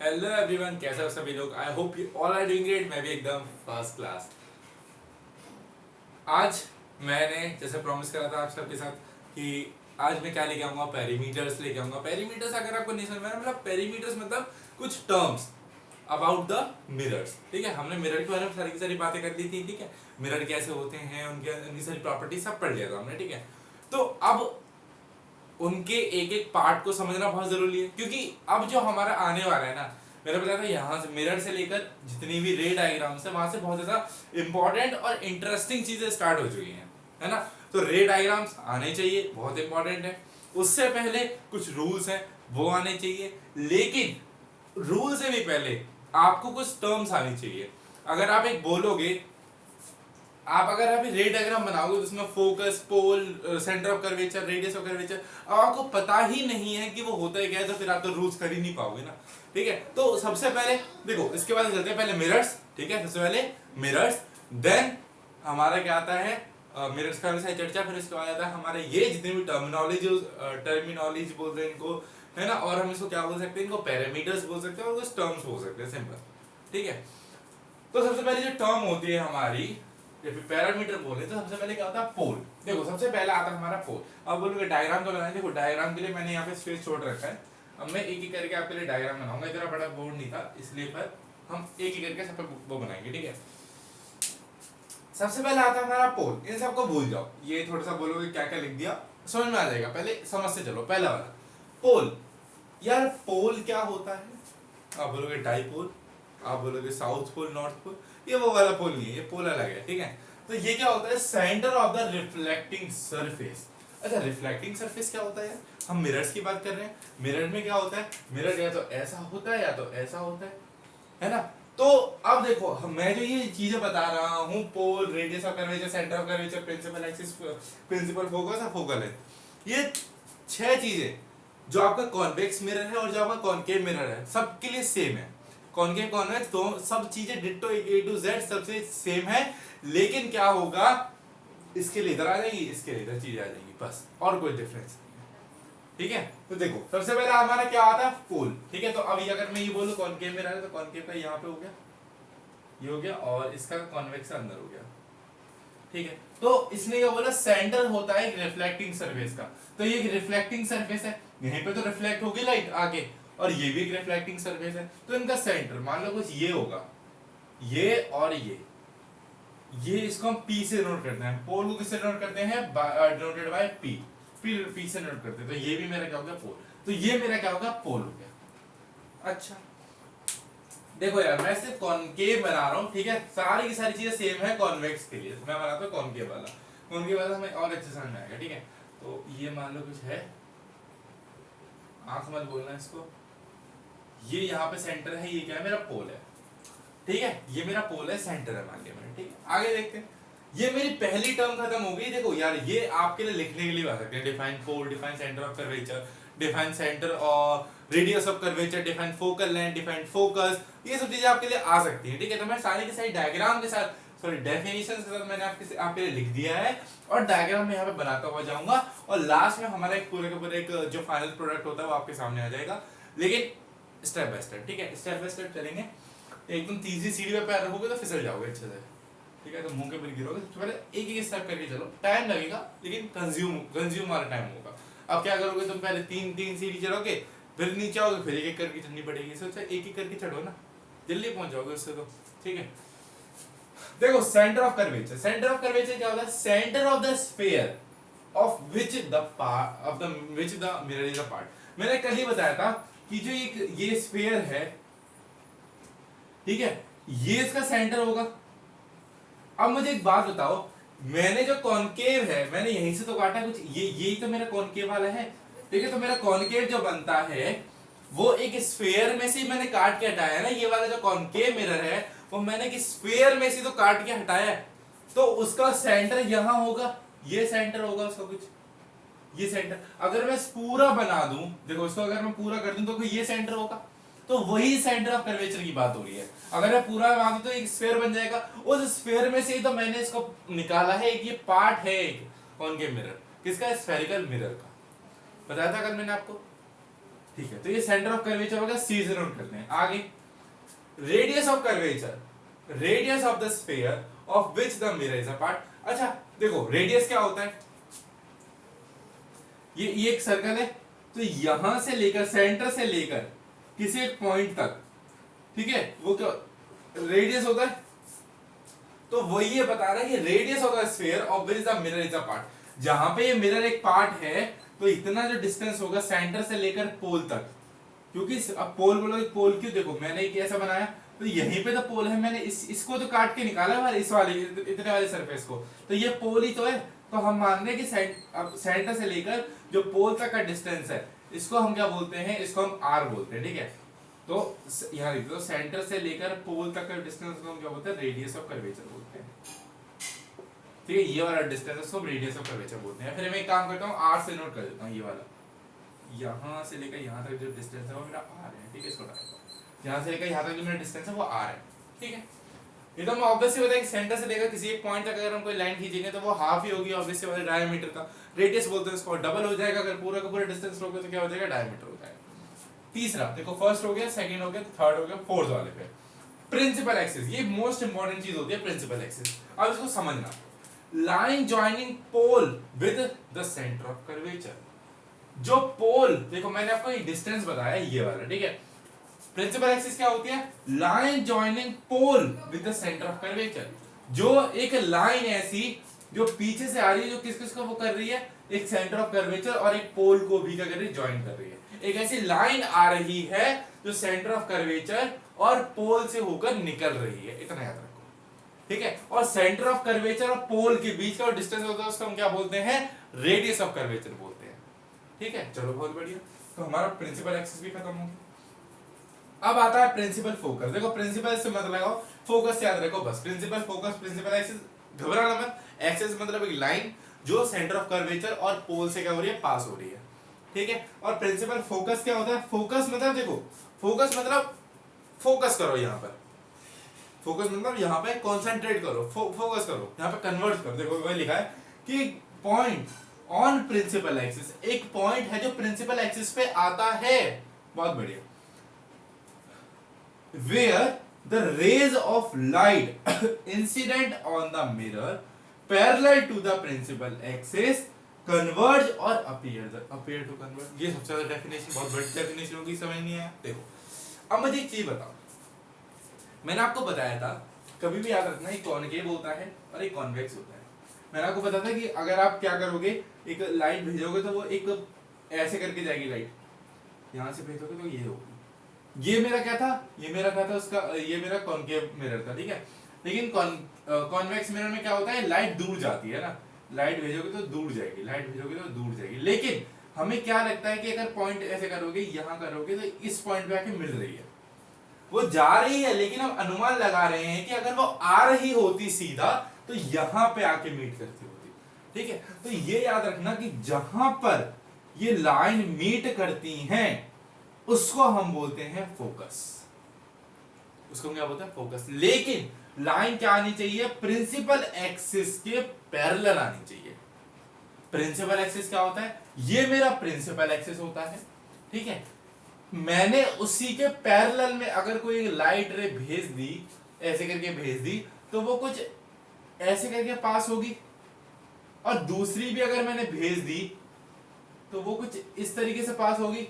Hello everyone, कैसे हो सभी लोग। I hope you all are doing great. मैं भी एकदम फर्स्ट क्लास। आज मैंने जैसे प्रॉमिस करा था आप सबके साथ कि आज मैं क्या लेके आऊंगा, पेरीमीटर्स लेके आऊंगा। पेरीमीटर्स अगर आपको नहीं समझ में आया, मतलब पेरीमीटर्स मतलब कुछ टर्म्स अबाउट द मिरर्स। ठीक है, हमने मिरर के बारे में सारी की सारी बातें कर ली थी। ठीक है, मिरर कैसे होते हैं, उनकी सारी प्रॉपर्टी सब पढ़ लिया था हमने। ठीक है, तो अब उनके एक एक पार्ट को समझना बहुत जरूरी है, क्योंकि अब जो हमारा आने वाला है ना, मैंने बताया था यहाँ से मिरर से लेकर जितनी भी रे डायग्राम्स है वहां से बहुत ज्यादा इंपॉर्टेंट और इंटरेस्टिंग चीजें स्टार्ट हो चुकी हैं, है ना। तो रे डायग्राम्स आने चाहिए, बहुत इंपॉर्टेंट है। उससे पहले कुछ रूल्स हैं, वो आने चाहिए। लेकिन रूल से भी पहले आपको कुछ टर्म्स आनी चाहिए। अगर आप एक बोलोगे, आप अगर अभी रे डायग्राम बनाओगे तो उसमें focus, pole, centre of curvature, radius of curvature, अब आपको पता ही नहीं है कि वो होता है क्या है, तो फिर आप तो रूल्स कर ही नहीं पाओगे ना। ठीक है, तो सबसे पहले देखो, इसके बाद चलते हैं पहले मिरर्स। ठीक है, सबसे पहले मिरर्स, देन हमारा क्या आता है मिरर्स का चर्चा, फिर इसके बाद आता है हमारे ये जितने भी टर्मिनोलॉजी बोलते हैं इनको, है ना। और हम इसको क्या बोल सकते हैं, इनको पैरामीटर्स बोल सकते हैं और कुछ टर्म्स बोल सकते हैं, सिंपल। ठीक है, तो सबसे पहले जो टर्म होती है हमारी, जब पैरामीटर बोले तो सबसे पहले क्या होता है, पोल। देखो सबसे पहला आता है हमारा पोल। अब बोलोगे डायग्राम तो बनाए, देखो डायग्राम के लिए मैंने यहाँ पे स्पेस छोड़ रखा है। अब मैं एक एक करके आपके लिए डायग्राम बनाऊंगा, इतना बड़ा बोर्ड नहीं था इसलिए, पर हम एक एक करके सब पे वो बनाएंगे। ठीक है, सबसे पहले आता है हमारा पोल। इन सबको भूल जाओ, ये थोड़ा सा बोलोगे क्या क्या लिख दिया, समझ में आ जाएगा। पहले समझ से चलो, पहला वाला पोल। यार पोल क्या होता है, आप बोलोगे डाइपोल, आप बोलोगे साउथ पोल, नॉर्थ पोल। ये वो वाला पोल नहीं है, ये पोल अलग है। ठीक है, तो ये क्या होता है, centre of the reflecting surface. अच्छा, रिफ्लेक्टिंग सरफेस क्या होता है, हम मिरर्स की बात कर रहे हैं। मिरर में क्या होता है, मिरर या तो ऐसा होता है या तो ऐसा होता है ना। तो अब देखो, मैं जो ये चीजें बता रहा हूँ, pole, radius of curvature, centre of curvature, principal axis, principal focus और फोकल है, ये 6 चीजें जो आपका कॉन्वेक्स मिरर है और जो आपका कॉनकेव मिरर है, सबके लिए सेम है। कॉनकेव, कॉन्वेक्स, तो सब चीजें डिट्टो, ए टू जेड सबसे सेम है। लेकिन क्या होगा, इसके लिए इधर आ जाएगी, इसके लिए इधर चीज आ जाएगी, बस, और कोई डिफरेंस नहीं है। ठीक है, तो देखो सबसे पहले हमारा क्या आता है, पोल। ठीक है, तो अभी अगर मैं ये बोलूं कॉनकेव मिरर है, तो कॉनकेव का यहाँ पे हो गया, ये हो गया, और इसका कॉन्वेक्स अंदर हो गया। ठीक है, तो इसने क्या बोला, सेंटर होता है रिफ्लेक्टिंग सरफेस का। तो ये रिफ्लेक्टिंग सरफेस है, यहीं पे तो रिफ्लेक्ट होगी लाइट आगे, और ये भी एक रिफ्लेक्टिंग सरफेस है। तो इनका सेंटर मान लो कुछ ये होगा, ये और ये इसको हम P से नोट करते हैं। पोल को किससे नोट करते हैं, डिनोटेड बाय P। P से नोट करते हैं, तो ये भी मेरा क्या हो गया, पोल। तो ये मेरा क्या होगा, पोल हो गया। अच्छा, देखो यार, मैं सिर्फ कॉनकेव बना रहा हूँ। ठीक है, सारी की सारी चीजें सेम है कॉन्वेक्स के लिए, तो मैं बनाता हूँ कॉनकेव वाला। कॉनकेव वाला हमें और अच्छे समझ में आएगा। ठीक है, तो ये मान लो कुछ है, आंख मत बोलना इसको, ये यहाँ पे सेंटर है, ये क्या है, मेरा पोल है। ठीक है, ये मेरा पोल है, सेंटर है मान लिया मैंने। ठीक है, आगे देखते हैं। ये मेरी पहली टर्म खत्म हो गई। देखो यार, ये आपके लिए लिखने के लिए आ सकते हैं, define pole, define centre of curvature, define centre और radius of curvature, define focal length, define focus, ये सब चीजें आपके लिए आ सकती हैं। ठीक है, तो मैं सारी की सारी डायग्राम के साथ, सॉरी डेफिनेशन के साथ मैंने आपके लिए लिख दिया है, और डायग्राम में यहाँ पे बनाता हुआ जाऊंगा, और लास्ट में हमारा एक पूरे के पूरे एक जो फाइनल प्रोडक्ट होता है वो आपके सामने आ जाएगा। लेकिन स्टेप बाय स्टेप, ठीक है, स्टेप बाय स्टेप चलेंगे। एकदम तीसरी सीढ़ी पे पैर रखोगे तो फिसल जाओगे अच्छे से। ठीक है, तो मुंह के बल गिरोगे, तो पहले एक एक स्टेप करके चलो, टाइम लगेगा लेकिन कंज्यूम वाला टाइम होगा। अब क्या करोगे, तुम पहले तीन सीढ़ी चढ़ोगे, फिर नीचे आओगे, फिर एक एक करके चढ़नी पड़ेगी। इससे एक एक करके चढ़ो ना, जल्दी पहुंच जाओगे उससे तो। ठीक है, देखो centre of curvature. Centre of curvature क्या होता है, centre of the sphere of which the mirror is a part. मैंने कल ही बताया था कि जो ये स्फीयर है, ठीक है, ये इसका सेंटर होगा। अब मुझे एक बात बताओ, मैंने जो कॉनकेव है, मैंने यहीं से तो काटा कुछ, ये यही तो मेरा कॉनकेव वाला है। ठीक है, तो मेरा कॉनकेव जो बनता है वो एक स्फीयर में से मैंने काट के हटाया है ना। ये वाला जो कॉनकेव मिरर है वो मैंने एक स्फीयर में से तो काट के हटाया है, तो उसका सेंटर यहां होगा, ये सेंटर होगा उसका कुछ, ये सेंटर। अगर मैं पूरा बना दूं, देखो इसको अगर मैं पूरा कर दूं तो ये सेंटर होगा, तो वही सेंटर ऑफ कर्वेचर की बात हो रही है। अगर मैं पूरा बना दूं तो एक स्फीयर बन जाएगा, उस स्फीयर में से ही तो मैंने इसको निकाला है। एक ये पार्ट है एक कॉनकेव मिरर, किसका, स्फेरिकल मिरर का। बताया था कल मैंने आपको। ठीक है, तो ये सेंटर ऑफ कर्वेचर होगा, सी से नोट करते हैं। आगे radius of curvature, radius of the sphere of which the mirror is a part. अच्छा देखो रेडियस क्या होता है, ये एक सर्कल है, तो यहां से लेकर सेंटर से लेकर किसी एक पॉइंट तक, ठीक है, वो क्या रेडियस होता है। तो वो ये बता रहा है कि radius of the sphere of which the mirror is a part, जहां पे ये मिरर एक पार्ट है तो इतना जो डिस्टेंस होगा सेंटर से लेकर पोल तक, क्योंकि अब पोल बोलो, पोल क्यों, देखो मैंने एक ऐसा बनाया तो यहीं पे तो पोल है, मैंने इसको तो काट के निकाला है इस वाले इतने वाले सरफेस को, तो ये पोल ही तो है। तो हम मान रहे हैं कि सेंटर से लेकर जो पोल तक का डिस्टेंस है इसको हम क्या बोलते हैं, इसको हम आर बोलते हैं, ठीक है। तो यहाँ लिख दो, सेंटर से लेकर पोल तक का डिस्टेंस को हम क्या बोलते हैं, रेडियस ऑफ कर्वेचर बोलते हैं, ठीक है। ये वाला डिस्टेंस को हम रेडियस ऑफ कर्वेचर बोलते हैं। फिर मैं एक काम करता हूँ, आर से नोट कर देता हूँ, ये वाला यहाँ से लेकर यहाँ तक जो डिस्टेंस है वो मेरा आर है, ठीक है। इसको यहाँ से लेकर यहाँ तक जो मेरा डिस्टेंस है वो आर है, ठीक है। ये तो हम ऑब्वियसली बताया कि सेंटर से लेकर किसी एक पॉइंट तक अगर हम कोई लाइन खींचेंगे तो वो हाफ ही होगी, ऑब्वियसली वाले डायमीटर का रेडियस बोलते हैं इसको, डबल हो जाएगा अगर पूरा का पूरा डिस्टेंस लोगे तो क्या हो जाएगा, डायमीटर हो जाएगा। तीसरा देखो, फर्स्ट हो गया, सेकंड हो गया, थर्ड हो गया, फोर्थ वाले पे प्रिंसिपल एक्सिस, ये मोस्ट इंपॉर्टेंट चीज होती है प्रिंसिपल एक्सिस। अब इसको समझना, line joining pole with the centre of curvature, जो पोल देखो मैंने आपको ये डिस्टेंस बताया ये वाला, ठीक है। प्रिंसिपल एक्सिस क्या होती है, line joining pole with the centre of curvature, जो एक लाइन ऐसी जो पीछे से आ रही है, जो किस किस को वो कर रही है, एक सेंटर ऑफ कर्वेचर और एक पोल को भी क्या कर रही है, ज्वाइन कर रही है। एक ऐसी लाइन आ रही है जो सेंटर ऑफ कर्वेचर और पोल से होकर निकल रही है, इतना याद रखो, ठीक है। और सेंटर ऑफ कर्वेचर और पोल के बीच का डिस्टेंस होता है उसको हम क्या बोलते हैं, रेडियस ऑफ कर्वेचर बोलते हैं, ठीक है। चलो बहुत बढ़िया, तो हमारा प्रिंसिपल एक्सिस भी खत्म हो गया। अब आता है प्रिंसिपल फोकस। देखो प्रिंसिपल से मत लगाओ, फोकस याद रखो बस। प्रिंसिपल फोकस, प्रिंसिपल एक्सिस घबराना मत। एक्सिस मतलब एक लाइन जो सेंटर ऑफ कर्वेचर और पोल से क्या हो रही है, पास हो रही है, ठीक है। और प्रिंसिपल फोकस क्या होता है, फोकस मतलब देखो, फोकस मतलब फोकस करो, यहाँ पर फोकस मतलब यहाँ पे कंसंट्रेट करो, फोकस करो, यहाँ पे कन्वर्ट करो। देखो वही लिखा है कि पॉइंट ऑन प्रिंसिपल एक्सिस, एक पॉइंट है जो प्रिंसिपल एक्सिस पे आता है, बहुत बढ़िया। where the rays of light incident on the mirror parallel to the principal axis converge or appear to converge। ये सबसे ज्यादा डेफिनेशन, बहुत बड़ी डेफिनेशन होगी, समझ नहीं आया। देखो अब मुझे एक चीज बताओ, मैंने आपको बताया था कभी भी याद रखना, एक कॉनकेव होता है और एक कॉन्वेक्स होता है। मैंने आपको बताया था कि अगर आप क्या करोगे, एक लाइट भेजोगे तो वो एक ऐसे करके जाएगी, लाइट यहां से भेजोगे तो ये होगी। ये मेरा क्या था, ये मेरा क्या था उसका, ये मेरा कॉनकेव मिरर था, ठीक है। लेकिन कॉन्वेक्स मिरर में क्या होता है, लाइट दूर जाती है ना, लाइट भेजोगे तो दूर जाएगी, लाइट भेजोगे तो दूर जाएगी। लेकिन हमें क्या लगता है कि अगर पॉइंट ऐसे करोगे, यहां करोगे तो इस पॉइंट पे आके मिल रही है, वो जा रही है, लेकिन हम अनुमान लगा रहे हैं कि अगर वो आ रही होती सीधा तो यहां पे आके मीट करती होती, ठीक है। तो ये याद रखना कि जहां पर ये लाइन मीट करती हैं उसको हम बोलते हैं फोकस, उसको हम क्या बोलते हैं, फोकस। लेकिन लाइन क्या आनी चाहिए, प्रिंसिपल एक्सिस के पैरेलल आनी चाहिए। प्रिंसिपल एक्सिस क्या होता है, ये मेरा प्रिंसिपल एक्सिस होता है, ठीक है। मैंने उसी के पैरेलल में अगर कोई लाइट रे भेज दी, ऐसे करके भेज दी, तो वो कुछ ऐसे करके पास होगी, और दूसरी भी अगर मैंने भेज दी तो वो कुछ इस तरीके से पास होगी।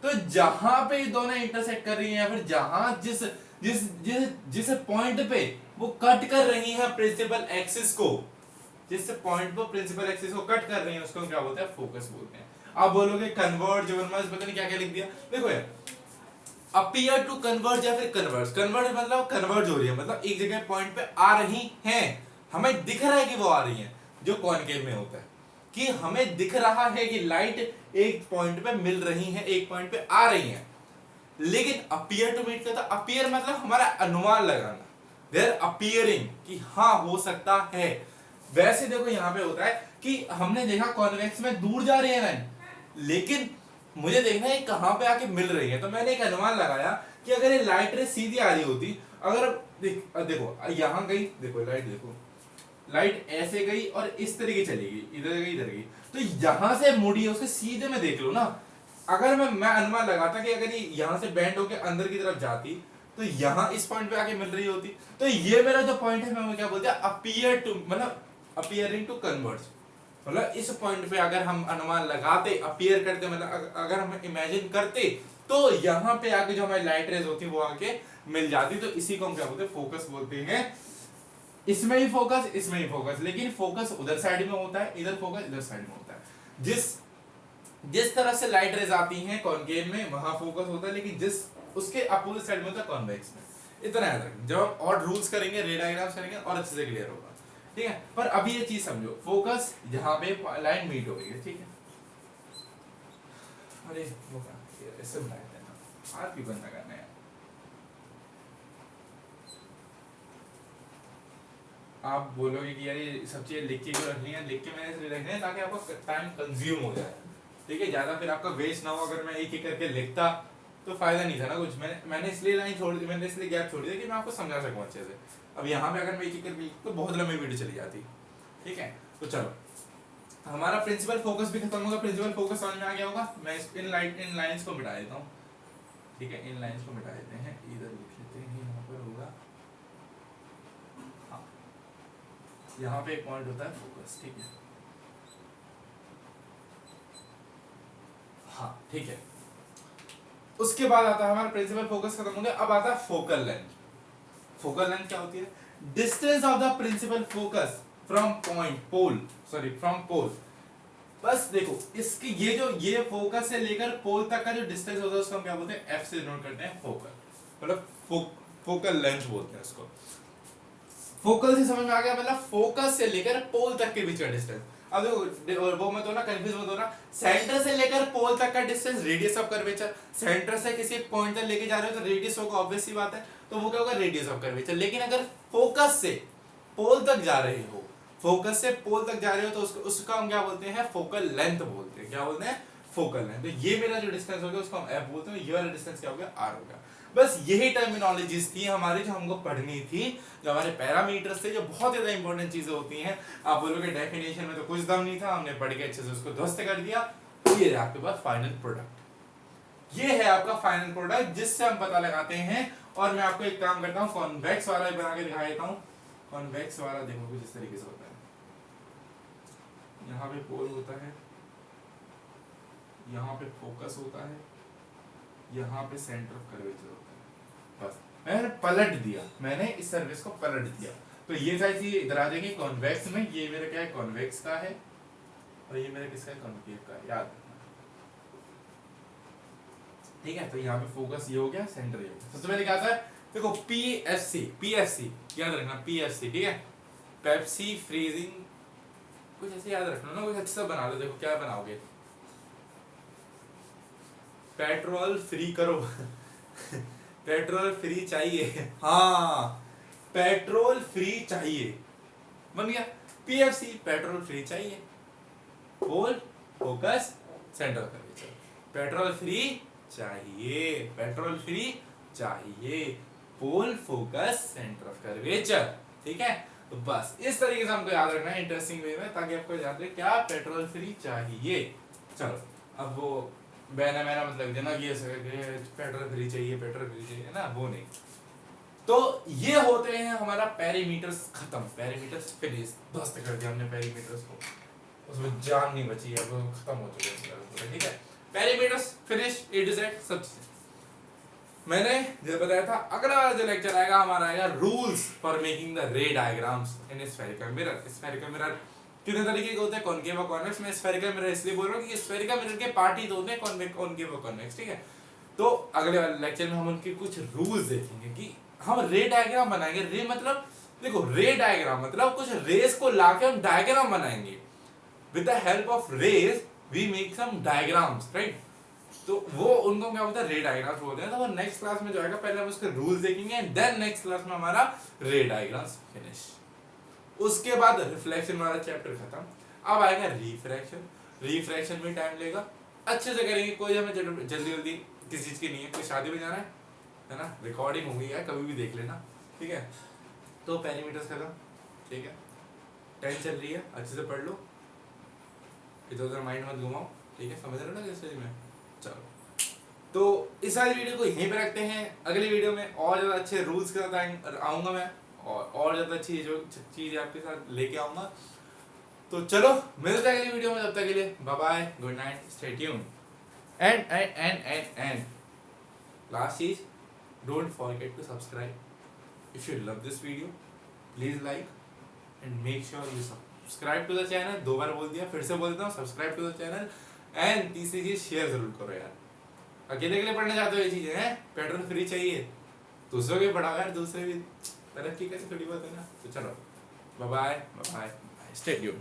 तो जहां पे ये दोनों इंटरसेक्ट कर रही हैं, या फिर जहां जिस जिस जिस जिस पॉइंट पे वो कट कर रही है प्रिंसिपल एक्सिस को, जिस पॉइंट पर प्रिंसिपल एक्सिस को कट कर रही है उसको हम क्या बोलते हैं, फोकस बोलते हैं। आप बोलोगे कन्वर्ज, पता नहीं क्या क्या लिख दिया। देखो यार, अपीयर टू कन्वर्ज या फिर कन्वर्ज, कन्वर्ज मतलब कन्वर्ज हो रही है, मतलब एक जगह पॉइंट पे आ रही हैं, हमें दिख रहा है कि वो आ रही है, जो कॉनकेव में होता है कि हमें दिख रहा है कि लाइट एक पॉइंट पे मिल रही है, एक पॉइंट पे आ रही है। लेकिन अपीयर टू मीट करता, अपीयर मतलब हमारा अनुमान लगाना, देयर अपीयरिंग कि हाँ हो सकता है। वैसे देखो यहाँ पे होता है कि हमने देखा कॉन्वेक्स में दूर जा रही है लाइन, लेकिन मुझे देखना है कहां पे आके मिल रही है, तो मैंने एक अनुमान लगाया कि अगर ये लाइट रे सीधी आ रही होती, अगर देखो यहां गई, देखो लाइट, देखो लाइट ऐसे गई और इस तरीके चली गई, इधर गई इधर गई, तो यहां से मुड़ी है उसके सीधे में देख लो ना, अगर मैं अनुमान लगाता कि अगर ये यहाँ से बेंड होके अंदर की तरफ जाती तो यहाँ इस पॉइंट पे आके मिल रही होती, तो ये मेरा जो पॉइंट है मैं वो क्या बोलते हैं, अपीयर टू, मतलब अपीयरिंग टू कन्वर्ज, मतलब इस पॉइंट पे अगर हम अनुमान लगाते, अपीयर करते, मतलब अगर हम इमेजिन करते तो यहाँ पे आके जो हमारी लाइट रेज होती वो आके मिल जाती, तो इसी को हम क्या बोलते हैं, फोकस बोलते हैं। इसमें ही फोकस, इसमें ही फोकस, लेकिन फोकस उधर साइड में होता है, इधर फोकस इधर साइड में होता है। जिस तरह से लाइट रेज आती हैं कॉनकेव में वहां फोकस होता है, लेकिन जिस उसके अपोजिट साइड में होता है कॉन्वेक्स में। इतना याद रखें, जब हम और रूल्स करेंगे, रे डायग्राम्स करेंगे और अच्छे से क्लियर होगा, ठीक है। पर अभी ये चीज समझो, फोकस जहां पे लाइन मीट हो गई है, ठीक है। अरे वो क्या इससे बनाया था, हाथ भी बंद करना है। आप बोलोगे कि यार ये सब चीजें लिख के क्यों रखनी है, लिख के मैंने इसलिए रखनी है ताकि आपका टाइम कंज्यूम हो जाए, ठीक है, ज्यादा फिर आपका वेस्ट ना हो। अगर मैं एक एक करके लिखता तो फायदा नहीं था ना कुछ। मैंने इसलिए लाइन छोड़ दी, मैंने इसलिए गैप छोड़ दिया कि मैं आपको समझा सकूं अच्छे से। अब यहाँ पे अगर मैं एक एक करके तो बहुत लंबी वीडियो चली जाती, ठीक है। तो चलो हमारा प्रिंसिपल फोकस भी खत्म होगा, प्रिंसिपल फोकस समझ में आ गया होगा। मैं इन लाइंस को मिटा देता हूँ, ठीक है, इन लाइंस को मिटा देते हैं, इधर लिख लेते हैं, यहाँ पर होगा, हाँ यहाँ पे एक पॉइंट होता है फोकस, ठीक है, हाँ ठीक है। उसके बाद आता है हमारा प्रिंसिपल फोकस खत्म हो गया, अब आता है फोकल लेंथ। फोकल लेंथ क्या होती है, distance of the principal focus from point pole, sorry from pole. बस देखो इसकी ये फोकस से लेकर पोल तक का जो डिस्टेंस होता है उसको हम क्या बोलते हैं, एफ से डिनोट करते हैं फोकल, मतलब फोकल लेंथ बोलते हैं उसको। फोकल से समझ में आ गया, मतलब फोकस से लेकर पोल तक के बीच का डिस्टेंस। अब देखो वो मत होना, कंफ्यूज मत होना, सेंटर से लेकर पोल तक का distance radius of curvature. Centre से किसी पॉइंट तक लेके जा रहे हो तो रेडियस होगा, ऑब्वियस सी बात है, तो वो क्या होगा, रेडियस ऑफ कर्वेचर। लेकिन अगर फोकस से पोल तक जा रहे हो, फोकस से पोल तक जा रहे हो तो उसका हम क्या बोलते हैं, फोकल लेंथ बोलते हैं। क्या बोलते हैं, फोकल लेंथ। तो ये मेरा जो डिस्टेंस हो गया उसको हम एफ बोलते हैं, ये वाला डिस्टेंस क्या हो गया, आर हो गया। बस यही टर्मिनोलॉजीज थी हमारी जो हमको पढ़नी थी, जो हमारे पैरामीटर्स थे, जो बहुत ज्यादा इंपॉर्टेंट चीजें होती हैं। आप बोलोगे डेफिनेशन में तो कुछ दम नहीं था, हमने पढ़ के अच्छे से उसको ध्वस्त कर दिया। ये है आपके पास फाइनल प्रोडक्ट, ये है आपका फाइनल प्रोडक्ट जिससे हम पता लगाते हैं। और मैं आपको एक काम करता हूँ, कॉन्वेक्स वाला बना के दिखा देता हूँ। कॉन्वेक्स वाला देखो कुछ इस तरीके से होता है, यहाँ पे पोल होता है, यहाँ पे फोकस होता है, यहाँ पे सेंटर ऑफ कर्वेचर होता है। बस मैंने पलट दिया, मैंने इस सर्विस को पलट दिया, तो ये सारी चीजें इधर आ जाएंगी कॉन्वेक्स में। ये मेरा क्या है, कॉन्वेक्स का है, और ये मेरा किसका है, कॉन्केव का है, याद रखना, ठीक है। तो यहाँ पे फोकस ये हो गया, सेंटर ये हो गया। सबसे पहले क्या आता है, देखो पीएफसी, पीएफसी याद रखना, पीएफसी, ठीक है, पेप्सी फ्रीजिंग, कुछ ऐसे याद रखना ना, कुछ अच्छा सा बना लो। देखो क्या बनाओगे, पेट्रोल फ्री करो पेट्रोल फ्री चाहिए, हाँ पेट्रोल फ्री चाहिए, बन गया पीएफसी, पेट्रोल फ्री चाहिए। Pole focus centre curvature, petrol free चाहिए, पेट्रोल फ्री चाहिए, pole focus centre of curvature, ठीक है। तो बस इस तरीके से हमको याद रखना है इंटरेस्टिंग वे में, ताकि आपको याद रहे क्या, पेट्रोल फ्री चाहिए। चलो अब वो बैना मैना मतलब देना कि पेट्रोल फ्री चाहिए, पेट्रोल फ्री चाहिए, है ना, वो नहीं। तो ये होते हैं हमारा पैरामीटर्स खत्म, पैरामीटर्स फिनिश, ध्वस्त कर दिया हमने पैरामीटर्स को, उसमें जान नहीं बची है, वो खत्म हो चुके हैं, ठीक है। Parameters finish, A to Z सब चीजें मैंने जो बताया था। अगला जो लेक्चर आएगा हमारा आएगा रूल्स फॉर मेकिंग द रे diagrams in spherical mirror. Spherical mirror कितने तरीके के होते हैं, कॉनकेव और कॉन्वेक्स। मैं स्फेरिकल मिरर इसलिए बोल रहा हूँ कि स्फेरिकल मिरर के पार्ट ही तो होते हैं, कॉनकेव और कॉन्वेक्स, ठीक है। तो अगले वाले लेक्चर में हम उनके कुछ रूल्स देखेंगे कि हम रे डायग्राम बनाएंगे। रे मतलब देखो, रे डायग्राम मतलब कुछ रेस को लाके हम डायग्राम बनाएंगे। With the help of rays we make some diagrams, right. तो वो उनको क्या बोलते हैं, रे डायग्राम्स बोलते हैं। तो वो नेक्स्ट क्लास में जो आएगा, पहले हम उसके रूल्स देखेंगे एंड देन नेक्स्ट क्लास में हमारा रे डायग्राम्स फिनिश। उसके बाद रिफ्लेक्शन वाला चैप्टर खत्म। अब आएगा रिफ्रैक्शन। रिफ्रैक्शन में टाइम लेगा, अच्छे से करेंगे, कोई हमें जल्दी जल्दी किसी चीज की नहीं है। कोई शादी में जाना है ना, रिकॉर्डिंग हो गई है, कभी भी देख लेना, ठीक है। तो पैरामीटर्स खत्म, ठीक है। 10 चल रही है, अच्छे से पढ़ लो, इधर उधर माइंड मत घुमाओ, ठीक है। समझ रहे हो ना कैसे में, चलो, तो इस वाली वीडियो को यहीं पे रखते हैं। अगली वीडियो में और ज़्यादा अच्छे रूल्स के साथ आऊँगा मैं, और ज़्यादा अच्छी जो चीज़ें आपके साथ लेके आऊँगा। तो चलो मिलते हैं अगली वीडियो में, तब तक के लिए bye bye, good night, stay tune. And last चीज, don't forget to subscribe. If you love this video please like and make sure you subscribe to the channel. 2 बार बोल दिया, फिर से बोल देता हूँ, subscribe to the channel. And तीसरी चीज, शेयर जरूर करो यार। अकेले के लिए पढ़ने जाते हो ये चीजें हैं, पेट्रोल फ्री चाहिए, दूसरों के पढ़ाओ यार, दूसरे भी तरक्की करके थोड़ी बहुत है ना। तो चलो बाय बाय, स्टे ट्यून्ड।